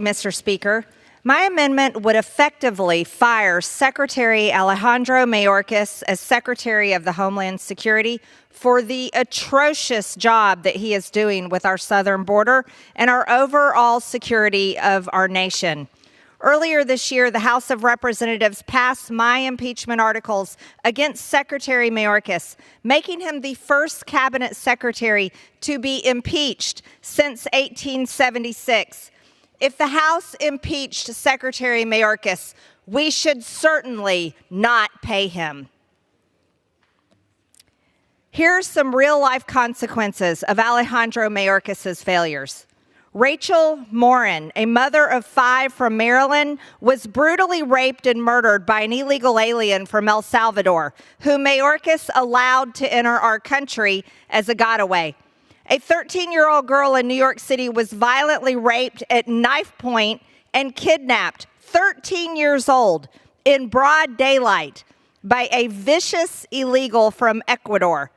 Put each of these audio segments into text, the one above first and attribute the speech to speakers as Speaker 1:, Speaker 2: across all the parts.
Speaker 1: Mr. Speaker. My amendment would effectively fire Secretary Alejandro Mayorkas as Secretary of the Homeland Security for the atrocious job that he is doing with our southern border and our overall security of our nation. Earlier this year, the House of Representatives passed my impeachment articles against Secretary Mayorkas, making him the first cabinet secretary to be impeached since 1876. If the House impeached Secretary Mayorkas, we should certainly not pay him. Here are some real-life consequences of Alejandro Mayorkas' failures. Rachel Morin, a mother of 5 from Maryland, was brutally raped and murdered by an illegal alien from El Salvador, whom Mayorkas allowed to enter our country as a getaway. A 13-year-old girl in New York City was violently raped at knife point and kidnapped, 13 years old, in broad daylight by a vicious illegal from Ecuador.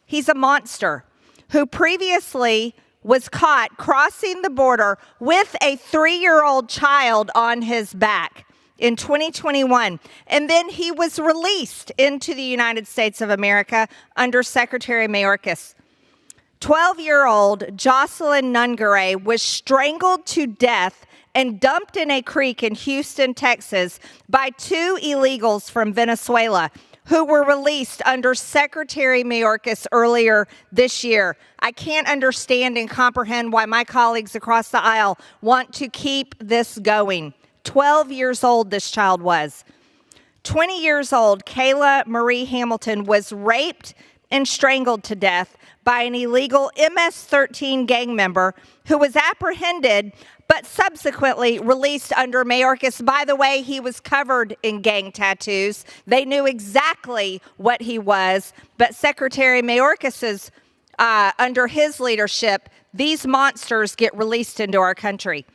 Speaker 1: He's a monster who previously was caught crossing the border with a 3-year-old child on his back in 2021. And then he was released into the United States of America under Secretary Mayorkas. 12-year-old Jocelyn Nungaray was strangled to death and dumped in a creek in Houston, Texas, by 2 illegals from Venezuela who were released under Secretary Mayorkas earlier this year. I can't understand and comprehend why my colleagues across the aisle want to keep this going. 12 years old this child was. 20 years old Kayla Marie Hamilton was raped and strangled to death by an illegal MS-13 gang member who was apprehended but subsequently released under Mayorkas. By the way, he was covered in gang tattoos. They knew exactly what he was, but Secretary Mayorkas' under his leadership, these monsters get released into our country.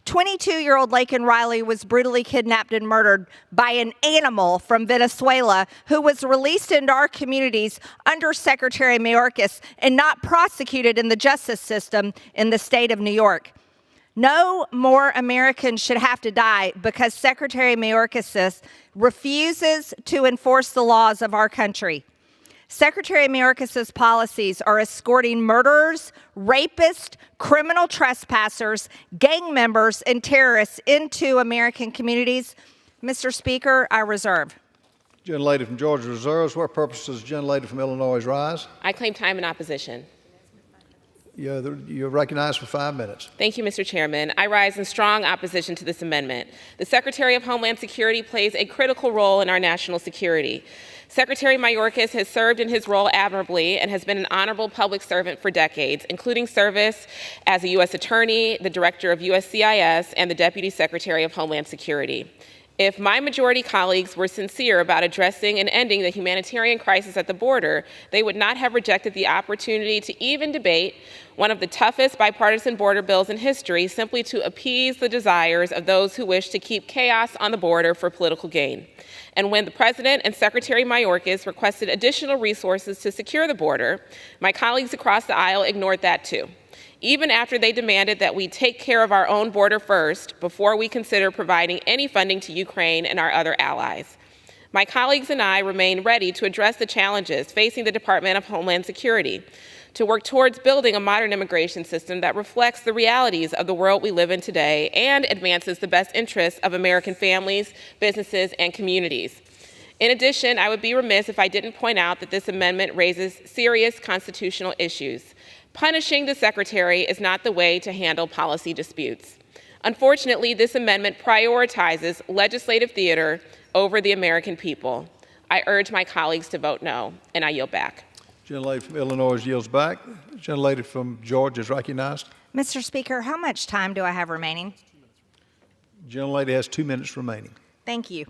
Speaker 1: 22-year-old Laken Riley was brutally kidnapped and murdered by an animal from Venezuela who was released into our communities under Secretary Mayorkas and not prosecuted in the justice system in the state of New York. No more Americans should have to die because Secretary Mayorkas refuses to enforce the laws of our country. Secretary Mayorkas' policies are escorting murderers, rapists, criminal trespassers, gang members, and terrorists into American communities. Mr. Speaker, I reserve.
Speaker 2: Gentlelady from Georgia reserves. What purpose does the gentlelady from Illinois rise?
Speaker 3: I claim time in opposition.
Speaker 2: You're recognized for 5 minutes.
Speaker 3: Thank you, Mr. Chairman. I rise in strong opposition to this amendment. The Secretary of Homeland Security plays a critical role in our national security. Secretary Mayorkas has served in his role admirably and has been an honorable public servant for decades, including service as a U.S. Attorney, the Director of USCIS, and the Deputy Secretary of Homeland Security. If my majority colleagues were sincere about addressing and ending the humanitarian crisis at the border, they would not have rejected the opportunity to even debate one of the toughest bipartisan border bills in history simply to appease the desires of those who wish to keep chaos on the border for political gain. And when the President and Secretary Mayorkas requested additional resources to secure the border, my colleagues across the aisle ignored that too, even after they demanded that we take care of our own border first before we consider providing any funding to Ukraine and our other allies. My colleagues and I remain ready to address the challenges facing the Department of Homeland Security, to work towards building a modern immigration system that reflects the realities of the world we live in today and advances the best interests of American families, businesses, and communities. In addition, I would be remiss if I didn't point out that this amendment raises serious constitutional issues. Punishing the Secretary is not the way to handle policy disputes. Unfortunately, this amendment prioritizes legislative theater over the American people. I urge my colleagues to vote no, and I yield back.
Speaker 2: Gentlelady from Illinois yields back. Gentlelady from Georgia is recognized.
Speaker 1: Mr. Speaker, how much time do I have remaining?
Speaker 2: Gentlelady has 2 minutes remaining.
Speaker 1: Thank you.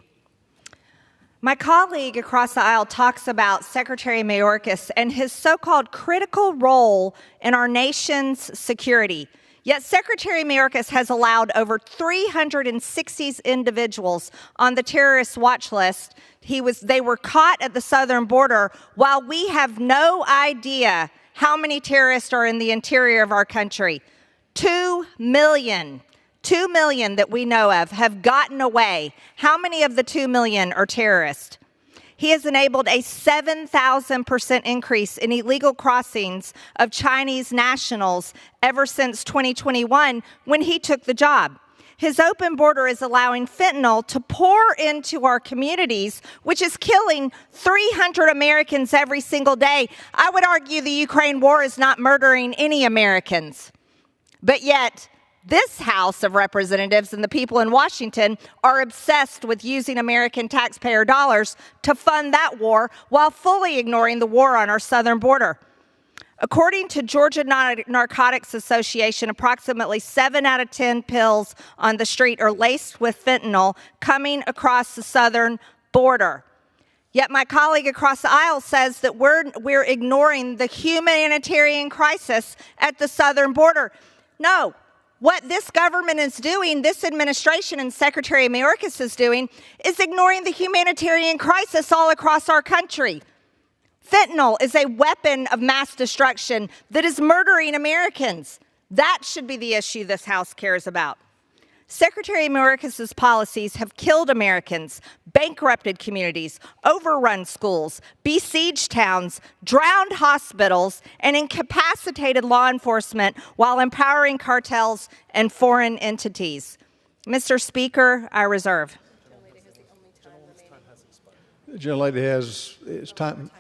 Speaker 1: My colleague across the aisle talks about Secretary Mayorkas and his so-called critical role in our nation's security. Yet Secretary Mayorkas has allowed over 360 individuals on the terrorist watch list. They were caught at the southern border while we have no idea how many terrorists are in the interior of our country. 2 million. 2 million that we know of, have gotten away. How many of the 2 million are terrorists? He has enabled a 7,000% increase in illegal crossings of Chinese nationals ever since 2021 when he took the job. His open border is allowing fentanyl to pour into our communities, which is killing 300 Americans every single day. I would argue the Ukraine war is not murdering any Americans. But yet, this House of Representatives and the people in Washington are obsessed with using American taxpayer dollars to fund that war while fully ignoring the war on our southern border. According to Georgia Narcotics Association, approximately 7 out of 10 pills on the street are laced with fentanyl coming across the southern border. Yet my colleague across the aisle says that we're ignoring the humanitarian crisis at the southern border. No, what this government is doing, this administration and Secretary Mayorkas is doing, is ignoring the humanitarian crisis all across our country. Fentanyl is a weapon of mass destruction that is murdering Americans. That should be the issue this House cares about. Secretary Mayorkas' policies have killed Americans, bankrupted communities, overrun schools, besieged towns, drowned hospitals, and incapacitated law enforcement while empowering cartels and foreign entities. Mr. Speaker, I reserve.
Speaker 2: The gentlelady has its time.